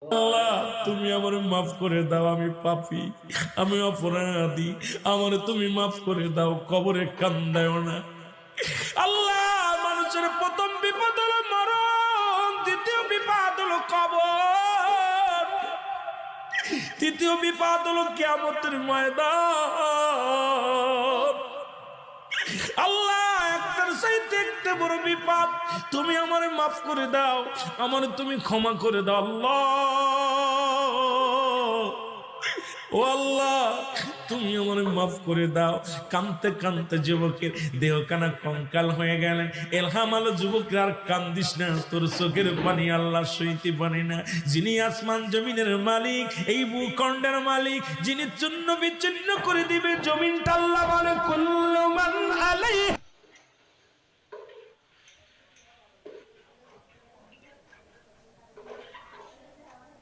আল্লাহ তুমি আমার মাফ করে দাও, আমি পাপী, আমি অপরাধী, আমার তুমি মাফ করে দাও, কবরে কান্দায়ও না। আল্লাহ মানুষের প্রথম বিপদ হলো মরণ, দ্বিতীয় বিপদ হলো কবর, তৃতীয় বিপদ হলো কিয়ামতের ময়দান। আল্লাহ একটার চাইতে একটা বড় বিপদ, তুমি আমারে মাফ করে দাও, আমারে তুমি ক্ষমা করে দাও আল্লাহ। ও আল্লাহ তুমি আমারে মাফ করে দাও। কানতে কানতে যুবকের দেহখানা কঙ্কাল হয়ে গেলেন। এলহাম আলো যুবকের আর কান্দিস না, তোর চোখের পানি আল্লাহ সইতে পারে না। যিনি আসমান জমিনের মালিক, এই ভূখণ্ডের মালিক, যিনি চূর্ণ বিচ্ছিন্ন করে দিবে জমিনটা, আল্লাহ বলে কুল্লু মান আলাইহা